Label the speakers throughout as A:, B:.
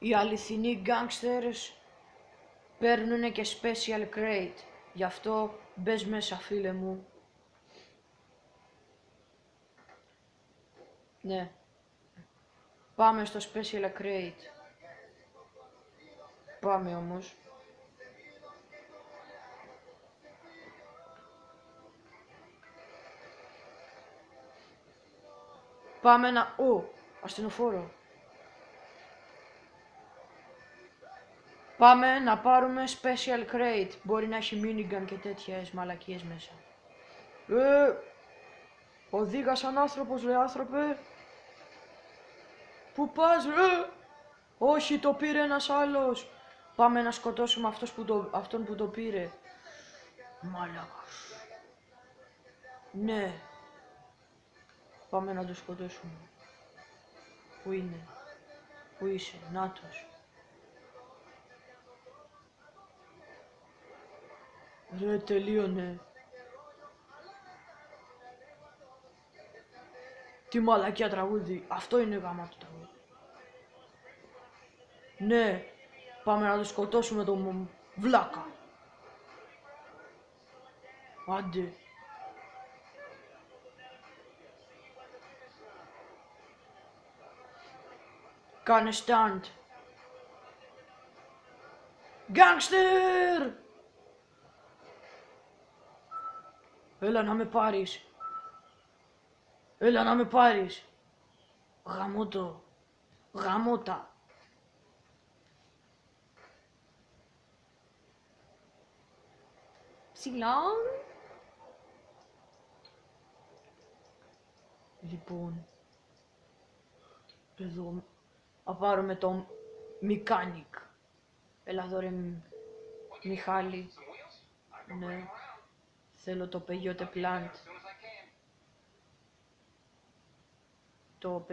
A: Οι αληθινοί γκάνγκστερς παίρνουνε και special crate. Γι' αυτό μπες μέσα, φίλε μου. Ναι. Πάμε στο special crate. Πάμε όμως. Πάμε να... ασθενοφόρο. Πάμε να πάρουμε special crate. Μπορεί να έχει minigun και τέτοιες μαλακίες μέσα. Οδήγα σαν άνθρωπος, ρε άνθρωπε. Πού πας, ρε? Όχι, το πήρε ένας άλλος. Πάμε να σκοτώσουμε αυτόν που το πήρε. Μαλάκας. Ναι. Πάμε να το σκοτώσουμε. Πού είναι? Πού είσαι? Νάτος. Ρε, τελείωνε. Τι μαλακιά τραγούδι. Αυτό είναι γάμα του τραγούδι. Ναι. Πάμε να το σκοτώσουμε τον βλάκα. Άντε. Κάνε stand. Γκάνγκστερ! Έλα να με πάρεις. Έλα να με πάρεις. Γαμώτο. Γαμώτα. Ψηλά. Λοιπόν. Εδώ. Θα πάρουμε τον Mechanic. Έλα εδώ, ρε Μιχάλη. Ναι. Θέλω το peyote plant. Το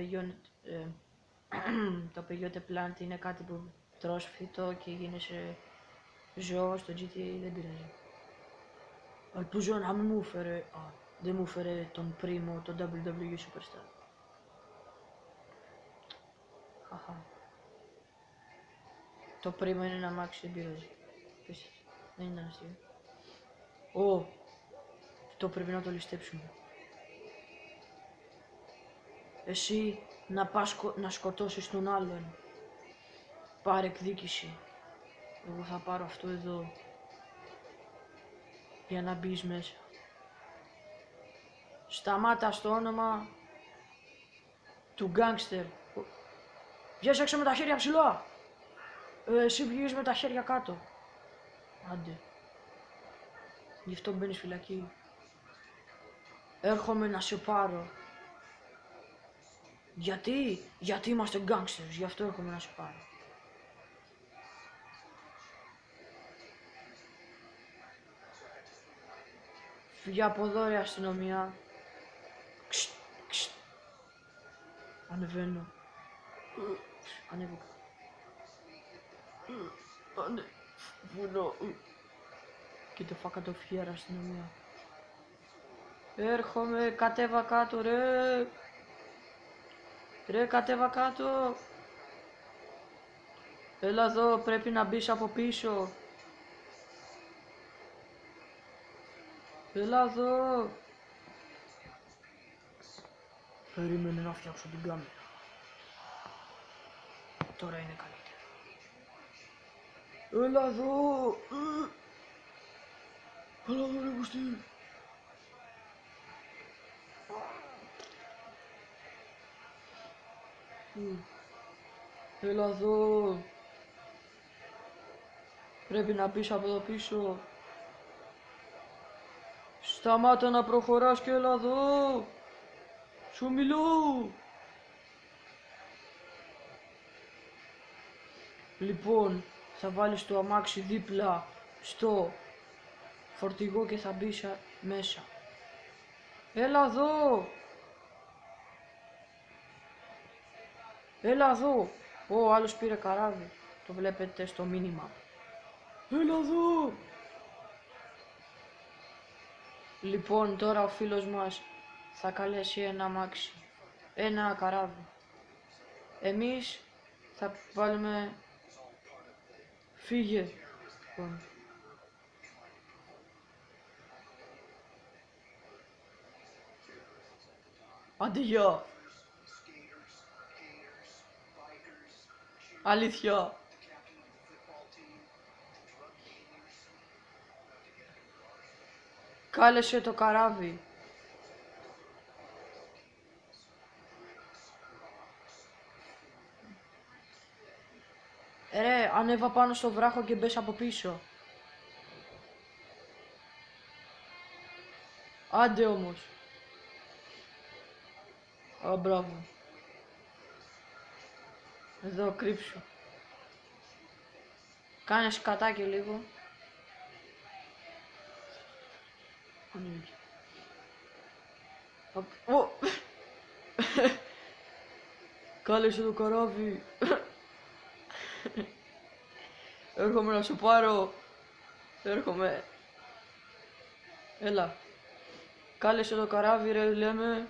A: peyote plant είναι κάτι που τρως φυτό και γίνεσαι ζώο στο GTA, δεν πειράζει. Ελπίζω να μην μου έφερε... δεν μου έφερε τον πρίμο, τον WWE Superstar. Χαχα. Το πρίμο είναι ένα αμάξι, δεν πειράζει. Δεν είναι αστείο. Αυτό πρέπει να το ληστέψουμε. Εσύ να πας να σκοτώσεις τον άλλον. Πάρε εκδίκηση. Εγώ θα πάρω αυτό εδώ. Για να μπεις μέσα. Σταμάτα στο όνομα του γκάνγκστερ. Βγες έξω με τα χέρια ψηλά. Εσύ βγες με τα χέρια κάτω. Άντε. Γι' αυτό μπαίνεις φυλακή. Έρχομαι να σε πάρω. Γιατί είμαστε γκάνγκστερς, γι' αυτό έρχομαι να σε πάρω. Φύγε από εδώ, ρε αστυνομία. Ανεβαίνω. Ανέβηκα. Ανεβαίνω. Και το φάκα το φιέρα αστυνομία. Έρχομαι, κατέβα κάτω, ρε. Ρε, κατέβα κάτω. Έλα εδώ, πρέπει να μπεις από πίσω. Έλα εδώ. Περίμενε να φτιάξω την κάμερα. Τώρα είναι καλύτερα. Έλα εδώ. Έλα εδώ, ρε κουστί. Έλα εδώ. Πρέπει να μπεις από εδώ πίσω. Σταμάτα να προχωράς και έλα εδώ. Σου μιλώ. Λοιπόν, θα βάλεις το αμάξι δίπλα στο φορτηγό και θα μπεις μέσα. Έλα εδώ. Έλα εδώ. Ο άλλος πήρε καράβι. Το βλέπετε στο μήνυμα. Έλα εδώ. Λοιπόν, τώρα ο φίλος μας θα καλέσει ένα αμάξι. Ένα καράβι. Εμείς Θα βάλουμε... Φύγε. Λοιπόν. Άντε γεια. Αλήθεια. Κάλεσε το καράβι. Ρε, ανέβα πάνω στο βράχο και μπες από πίσω. Άντε όμως. Α, μπράβο. Εδώ, κρύψου. Κάνε σκατάκι λίγο. Κάλεσε το καράβι. Έρχομαι να σου πάρω. Έρχομαι. Έλα. Κάλεσε το καράβι ρε, λέμε.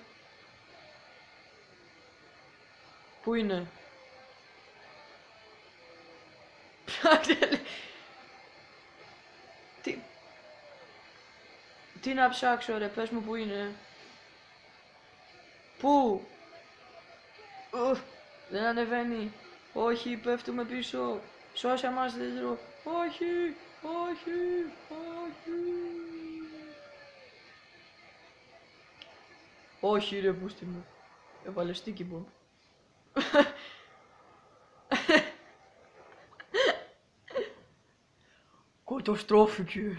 A: Πού είναι? Τι να ψάξω ρε, πες μου πού είναι. Πού? Δεν ανεβαίνει. Όχι, πέφτουμε πίσω. Σώσε μας, δεν. Όχι, όχι, όχι. Όχι ρε, πούστη μου. Έβαλε στίκι μου. Καταστράφηκε.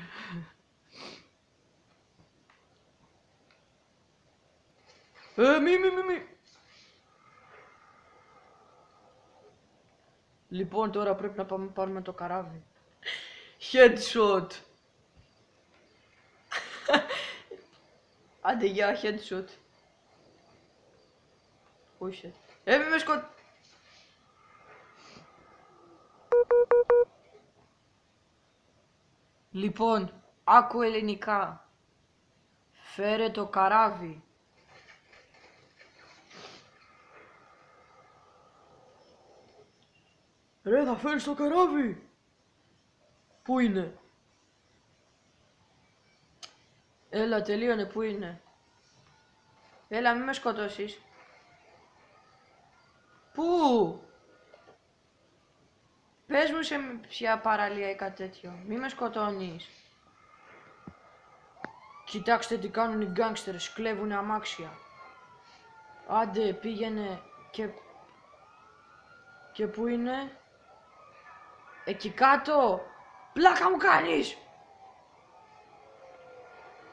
A: Μη. Λοιπόν, τώρα πρέπει να πάμε πάρουμε το καράβι. Headshot. Άντε γεια, headshot. Όχι. Μη με σκοτ... Λοιπόν, άκου ελληνικά. Φέρε το καράβι. Ρε, θα φέρεις το καράβι. Πού είναι? Έλα, τελείωνε, πού είναι? Έλα, μη με σκοτώσεις. Πού? Πες μου σε ποια παραλία ή κάτι τέτοιο. Μη με σκοτώνεις. Κοιτάξτε τι κάνουν οι γκάνγκστερς, κλέβουνε αμάξια. Άντε, πήγαινε και πού είναι? Εκεί κάτω. Πλάκα μου κάνεις.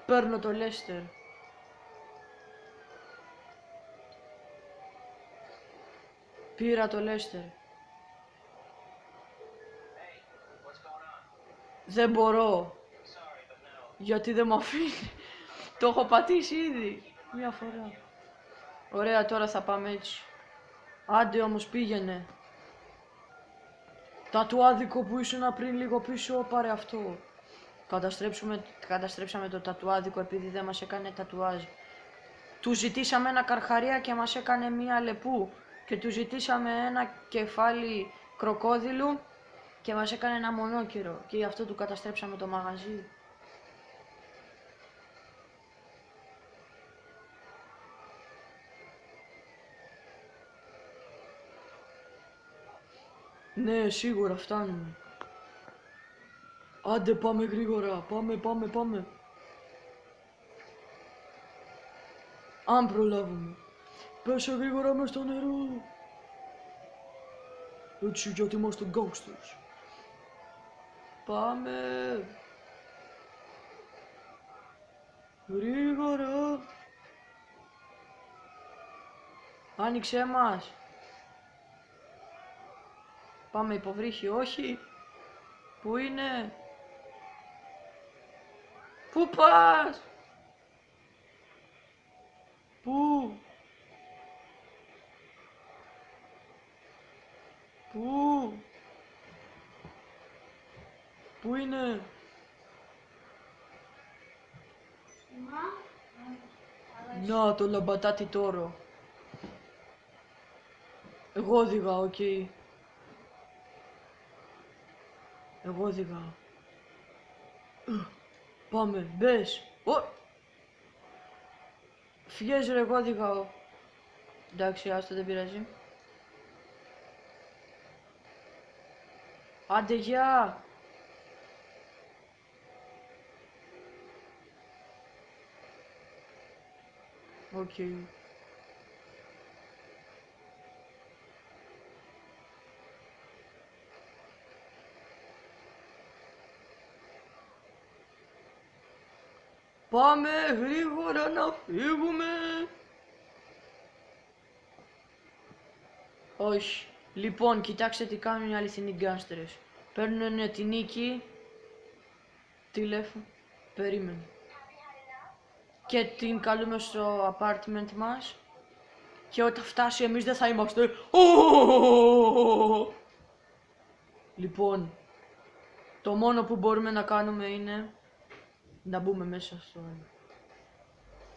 A: Παίρνω το Λέστερ. Πήρα το Λέστερ. Δεν μπορώ. Γιατί δεν μου αφήνει. Το έχω πατήσει ήδη. Μια φορά. Ωραία, τώρα θα πάμε έτσι. Άντε όμως, πήγαινε. Τατουάδικο που ήσουν πριν λίγο πίσω, πάρε αυτό. Καταστρέψαμε το τατουάδικο επειδή δεν μας έκανε τατουάζ. Του ζητήσαμε ένα καρχαρία και μας έκανε μία λεπού. Και του ζητήσαμε ένα κεφάλι κροκόδιλου και μας έκανε ένα μονόκυρο. Και γι' αυτό του καταστρέψαμε το μαγαζί. Ναι, σίγουρα φτάνουμε. Άντε πάμε γρήγορα, πάμε. Αν προλάβουμε. Πέσε γρήγορα μες στο νερό. Έτσι γιατί είμαστε γκάγκστερς. Πάμε. Γρήγορα. Άνοιξέ μας. Πάμε υποβρύχι, όχι. Πού είναι? Πού πας? Πού? Πού? Πού είναι? Να το λαμπατάτι τώρα. Εγώ οδηγάω, οκ. Εγώ οδηγάω. Πάμε, μπες. Φυγές ρε, εγώ οδηγάω. Εντάξει, άστο, δεν πειράζει. Άντε, γεια! Οκ. Πάμε γρήγορα να φύγουμε. Όχι. Λοιπόν, κοιτάξτε τι κάνουν οι αληθινοί γκάνστερες. Παίρνουν τη νίκη. Τηλέφωνο. Περίμενε. Και την καλούμε στο apartment μας. Και όταν φτάσει εμείς δεν θα είμαστε. Λοιπόν, το μόνο που μπορούμε να κάνουμε είναι να μπούμε μέσα στο...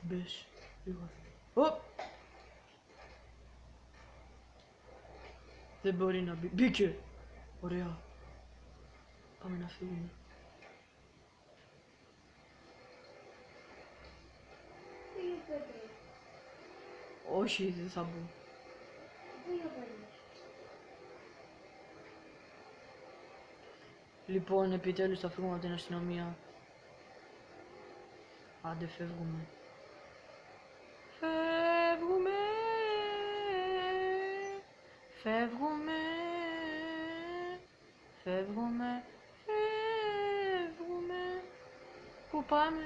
A: Μπες, λίγο. Δεν μπορεί να μπει. Μπήκε! Ωραία. Πάμε να φύγουμε. Όχι, δεν θα μπω. Λοιπόν, επιτέλους θα φύγουμε από την αστυνομία. Άντε, φεύγουμε. Φεύγουμε. Φεύγουμε. Φεύγουμε. Φεύγουμε. Πού πάμε?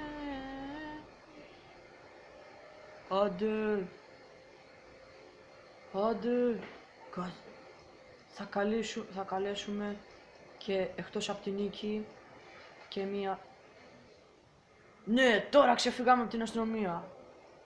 A: Άντε. Άντε. Θα καλέσουμε και εκτός από την νίκη και μία... Ναι, τώρα ξεφύγαμε από την αστυνομία.